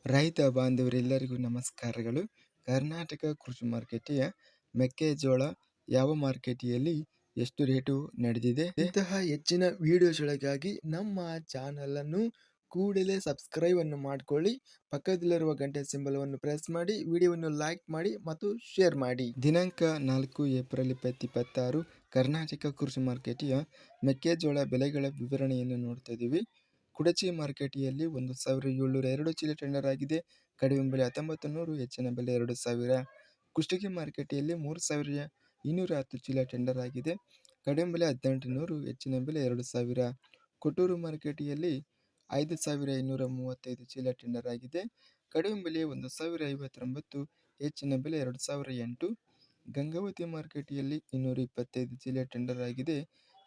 ರೈತ ಬಾಂಧವರೆಲ್ಲರಿಗೂ ನಮಸ್ಕಾರಗಳು. ಕರ್ನಾಟಕ ಕೃಷಿ ಮಾರುಕಟ್ಟೆಯ ಮೆಕ್ಕೆಜೋಳ ಯಾವ ಮಾರುಕಟ್ಟೆಯಲ್ಲಿ ಎಷ್ಟು ರೇಟು ನಡೆದಿದೆ? ಇಂತಹ ಹೆಚ್ಚಿನ ವಿಡಿಯೋಸ್ಗಳಿಗಾಗಿ ನಮ್ಮ ಚಾನಲನ್ನು ಕೂಡಲೇ ಸಬ್ಸ್ಕ್ರೈಬ್ ಅನ್ನು ಮಾಡಿಕೊಳ್ಳಿ. ಪಕ್ಕದಲ್ಲಿರುವ ಗಂಟೆ ಸಿಂಬಲವನ್ನು ಪ್ರೆಸ್ ಮಾಡಿ, ವಿಡಿಯೋವನ್ನು ಲೈಕ್ ಮಾಡಿ ಮತ್ತು ಶೇರ್ ಮಾಡಿ. ದಿನಾಂಕ 4 ಏಪ್ರಿಲ್ 2026 ಕರ್ನಾಟಕ ಕೃಷಿ ಮಾರುಕಟ್ಟೆಯ ಮೆಕ್ಕೆಜೋಳ ಬೆಲೆಗಳ ವಿವರಣೆಯನ್ನು ನೋಡ್ತಾ ಇದ್ದೀವಿ. ಕುಡಚಿ ಮಾರುಕಟ್ಟೆಯಲ್ಲಿ 1702 ಚೀಲ ಟೆಂಡರ್ ಆಗಿದೆ. ಕಡಿಮೆ ಬೆಲೆ 1900, ಹೆಚ್ಚಿನ ಬೆಲೆ 2000. ಕುಷ್ಟಗಿ ಮಾರುಕಟ್ಟೆಯಲ್ಲಿ 3210 ಚೀಲ ಟೆಂಡರ್ ಆಗಿದೆ. ಕಡಿಮೆ ಬೆಲೆ 1800, ಹೆಚ್ಚಿನ ಬೆಲೆ 2000. ಕೊಟ್ಟೂರು ಮಾರುಕಟ್ಟೆಯಲ್ಲಿ 5235 ಚೀಲ ಟೆಂಡರ್ ಆಗಿದೆ. ಕಡಿಮೆ ಬೆಲೆ 1059, ಹೆಚ್ಚಿನ ಬೆಲೆ 2008. ಗಂಗಾವತಿ ಮಾರುಕಟ್ಟೆಯಲ್ಲಿ 225 ಚೀಲ ಟೆಂಡರ್ ಆಗಿದೆ.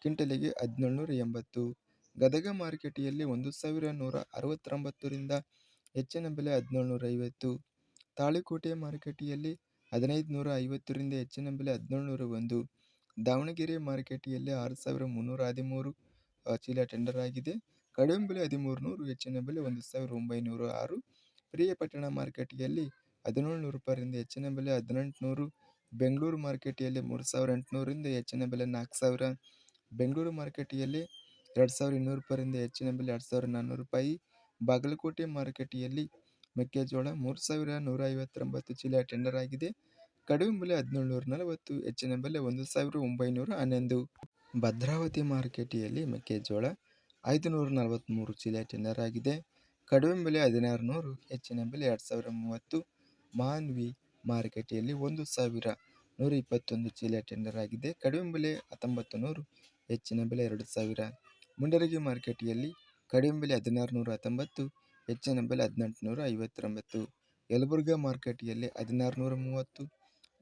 ಕ್ವಿಂಟಲಿಗೆ 1780. ಗದಗ ಮಾರುಕಟ್ಟೆಯಲ್ಲಿ 1169ರಿಂದ ಹೆಚ್ಚಿನ ಬೆಲೆ 1750. ತಾಳಿಕೋಟೆ ಮಾರುಕಟ್ಟೆಯಲ್ಲಿ 1550ರಿಂದ ಹೆಚ್ಚಿನ ಬೆಲೆ 1701. ದಾವಣಗೆರೆ ಮಾರುಕಟ್ಟೆಯಲ್ಲಿ 6313 ಚೀಲ ಟೆಂಡರ್ ಆಗಿದೆ. ಕಡಿಮೆ ಬೆಲೆ 1300, ಹೆಚ್ಚಿನ ಬೆಲೆ 1906. ಪ್ರಿಯಪಟ್ಟಣ ಮಾರುಕಟ್ಟೆಯಲ್ಲಿ 1700 ರೂಪಾಯಿಯಿಂದ ಹೆಚ್ಚಿನ ಬೆಲೆ 1800. ಬೆಂಗಳೂರು ಮಾರುಕಟ್ಟೆಯಲ್ಲಿ 3800ರಿಂದ ಹೆಚ್ಚಿನ ಬೆಲೆ 4000. ಬೆಂಗಳೂರು ಮಾರುಕಟ್ಟೆಯಲ್ಲಿ 2200 ರೂಪಾಯಿಯಿಂದ ಹೆಚ್ಚಿನ ಬೆಲೆ 2400 ರೂಪಾಯಿ. ಬಾಗಲಕೋಟೆ ಮಾರುಕಟ್ಟೆಯಲ್ಲಿ ಮೆಕ್ಕೆಜೋಳ 3159 ಚೀಲ ಟೆಂಡರ್ ಆಗಿದೆ. ಕಡಿಮೆ ಬೆಲೆ 1740, ಹೆಚ್ಚಿನ ಬೆಲೆ 1911. ಭದ್ರಾವತಿ ಮಾರುಕಟ್ಟೆಯಲ್ಲಿ ಮೆಕ್ಕೆಜೋಳ 543 ಚೀಲ ಟೆಂಡರ್ ಆಗಿದೆ. ಕಡಿಮೆ ಬೆಲೆ 1600, ಹೆಚ್ಚಿನ ಬೆಲೆ 2030. ಮಾನ್ವಿ ಮಾರುಕಟ್ಟೆಯಲ್ಲಿ 1121 ಚೀಲ ಟೆಂಡರ್ ಆಗಿದೆ. ಕಡಿಮೆ ಬೆಲೆ 1900, ಹೆಚ್ಚಿನ ಬೆಲೆ 2000. ಮುಂಡರಗಿ ಮಾರುಕಟ್ಟೆಯಲ್ಲಿ ಕಡಿಮೆ ಬೆಲೆ 1619, ಹೆಚ್ಚಿನ ಬೆಲೆ 1859. ಯಲಬುರ್ಗಾ ಮಾರುಕಟ್ಟೆಯಲ್ಲಿ 1630.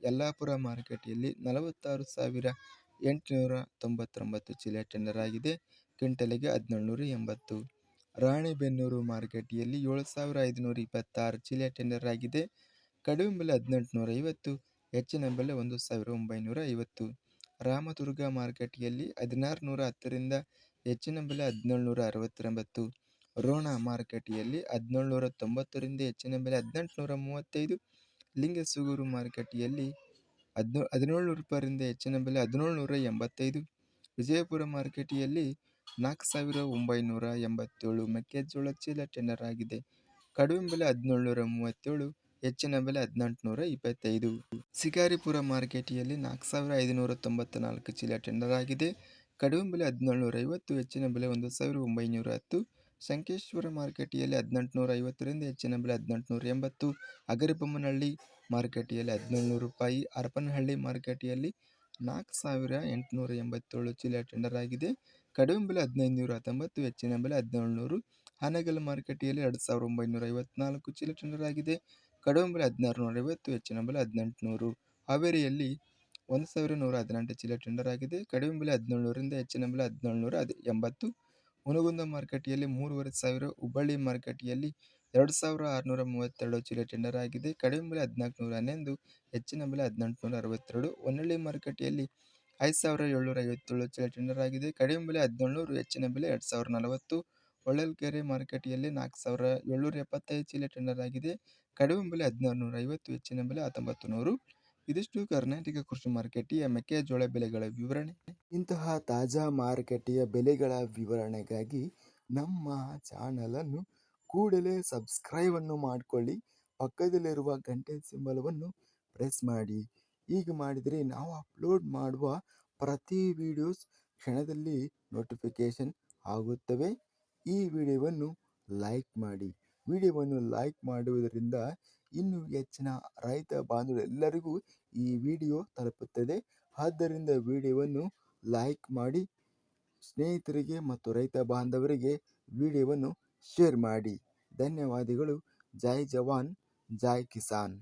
ಯಲ್ಲಾಪುರ ಮಾರುಕಟ್ಟೆಯಲ್ಲಿ 46,899 ಚೀಲ ಟೆಂಡರ್ ಆಗಿದೆ. ಕ್ವಿಂಟಲಿಗೆ 1780. ರಾಣೆಬೆನ್ನೂರು ಮಾರುಕಟ್ಟೆಯಲ್ಲಿ 7526 ಚೀಲ ಟೆಂಡರ್ ಆಗಿದೆ. ಕಡಿಮೆ ಬೆಲೆ 1850, ಹೆಚ್ಚಿನ ಬೆಲೆ 1950. ರಾಮದುರ್ಗ ಮಾರುಕಟ್ಟೆಯಲ್ಲಿ 1610ರಿಂದ ಹೆಚ್ಚಿನ ಬೆಲೆ 1769. ರೋಣ ಮಾರುಕಟ್ಟೆಯಲ್ಲಿ 1790ರಿಂದ ಹೆಚ್ಚಿನ ಬೆಲೆ 1835. ಲಿಂಗಸೂಗೂರು ಮಾರುಕಟ್ಟೆಯಲ್ಲಿ 1700 ರೂಪಾಯಿಯಿಂದ ಹೆಚ್ಚಿನ ಬೆಲೆ 1785. ವಿಜಯಪುರ ಮಾರುಕಟ್ಟೆಯಲ್ಲಿ 4987 ಮೆಕ್ಕೆಜೋಳ ಚೀಲ ಟೆಂಡರ್ ಆಗಿದೆ. ಕಡಿಮೆ ಬೆಲೆ 1737, ಹೆಚ್ಚಿನ ಬೆಲೆ 1825. ಶಿಕಾರಿಪುರ ಮಾರುಕಟ್ಟೆಯಲ್ಲಿ 4594 ಚೀಲ ಟೆಂಡರ್ ಆಗಿದೆ. ಕಡಿಮೆ ಬೆಲೆ 1750, ಹೆಚ್ಚಿನ ಬೆಲೆ 1910. ಶಂಕೇಶ್ವರ ಮಾರುಕಟ್ಟೆಯಲ್ಲಿ 1850ರಿಂದ ಹೆಚ್ಚಿನ ಬೆಲೆ 1880. ಹಗರಿಬೊಮ್ಮನಹಳ್ಳಿ ಮಾರುಕಟ್ಟೆಯಲ್ಲಿ 1700 ರೂಪಾಯಿ. ಹರಪನಹಳ್ಳಿ ಮಾರುಕಟ್ಟೆಯಲ್ಲಿ 4887 ಚೀಲ ಟೆಂಡರ್ ಆಗಿದೆ. ಕಡಿಮೆ ಬೆಲೆ 1519, ಹೆಚ್ಚಿನ ಬೆಲೆ 1700. ಹಾನಗಲ್ ಮಾರುಕಟ್ಟೆಯಲ್ಲಿ 2954 ಚೀಲ ಟೆಂಡರ್ ಆಗಿದೆ. ಕಡಿಮೆ ಬೆಲೆ 1650, ಹೆಚ್ಚಿನ ಬೆಲೆ 1800. ಹಾವೇರಿಯಲ್ಲಿ 1118 ಚೀಲ ಟೆಂಡರ್ ಆಗಿದೆ. ಕಡಿಮೆ ಬೆಲೆ 1700ರಿಂದ ಹೆಚ್ಚಿನ ಬೆಲೆ 1780. ಹುನಗುಂದ ಮಾರುಕಟ್ಟೆಯಲ್ಲಿ 3500. ಹುಬ್ಬಳ್ಳಿ ಮಾರುಕಟ್ಟೆಯಲ್ಲಿ 2632 ಚೀಲ ಟೆಂಡರ್ ಆಗಿದೆ. ಕಡಿಮೆ ಬೆಲೆ 1411, ಹೆಚ್ಚಿನ ಬೆಲೆ 1862. ಹೊನ್ನಳ್ಳಿ ಮಾರುಕಟ್ಟೆಯಲ್ಲಿ 5757 ಚೀಲ ಟೆಂಡರ್ ಆಗಿದೆ. ಕಡಿಮೆ ಬೆಲೆ 1700, ಹೆಚ್ಚಿನ ಬೆಲೆ 2040. ಹೊಳಲ್ಕೆರೆ ಮಾರುಕಟ್ಟೆಯಲ್ಲಿ 4775 ಚೀಲ ಟೆಂಡರ್ ಆಗಿದೆ. ಕಡಿಮೆ ಬೆಲೆ 1650, ಹೆಚ್ಚಿನ ಬೆಲೆ 1900. ಇದಿಷ್ಟು ಕರ್ನಾಟಕ ಕೃಷಿ ಮಾರುಕಟ್ಟೆಯ ಮೆಕ್ಕೆಜೋಳ ಬೆಲೆಗಳ ವಿವರಣೆ. ಇಂತಹ ತಾಜಾ ಮಾರುಕಟ್ಟೆಯ ಬೆಲೆಗಳ ವಿವರಣೆಗಾಗಿ ನಮ್ಮ ಚಾನಲನ್ನು ಕೂಡಲೇ ಸಬ್ಸ್ಕ್ರೈಬ್ ಅನ್ನು ಮಾಡಿಕೊಳ್ಳಿ. ಪಕ್ಕದಲ್ಲಿರುವ ಗಂಟೆ ಸಿಂಬಲವನ್ನು ಪ್ರೆಸ್ ಮಾಡಿ. ಹೀಗೆ ಮಾಡಿದರೆ ನಾವು ಅಪ್ಲೋಡ್ ಮಾಡುವ ಪ್ರತಿ ವಿಡಿಯೋಸ್ ಕ್ಷಣದಲ್ಲಿ ನೋಟಿಫಿಕೇಶನ್ ಆಗುತ್ತವೆ. ಈ ವಿಡಿಯೋವನ್ನು ಲೈಕ್ ಮಾಡಿ. ವಿಡಿಯೋವನ್ನು ಲೈಕ್ ಮಾಡುವುದರಿಂದ ಇನ್ನೂ ಹೆಚ್ಚಿನ ರೈತ ಬಾಂಧವರೆಲ್ಲರಿಗೂ ಈ ವಿಡಿಯೋ ತಲುಪುತ್ತದೆ. ಆದ್ದರಿಂದ ವಿಡಿಯೋವನ್ನು ಲೈಕ್ ಮಾಡಿ, ಸ್ನೇಹಿತರಿಗೆ ಮತ್ತು ರೈತ ಬಾಂಧವರಿಗೆ ವಿಡಿಯೋವನ್ನು ಶೇರ್ ಮಾಡಿ. ಧನ್ಯವಾದಗಳು. ಜೈ ಜವಾನ್, ಜೈ ಕಿಸಾನ್.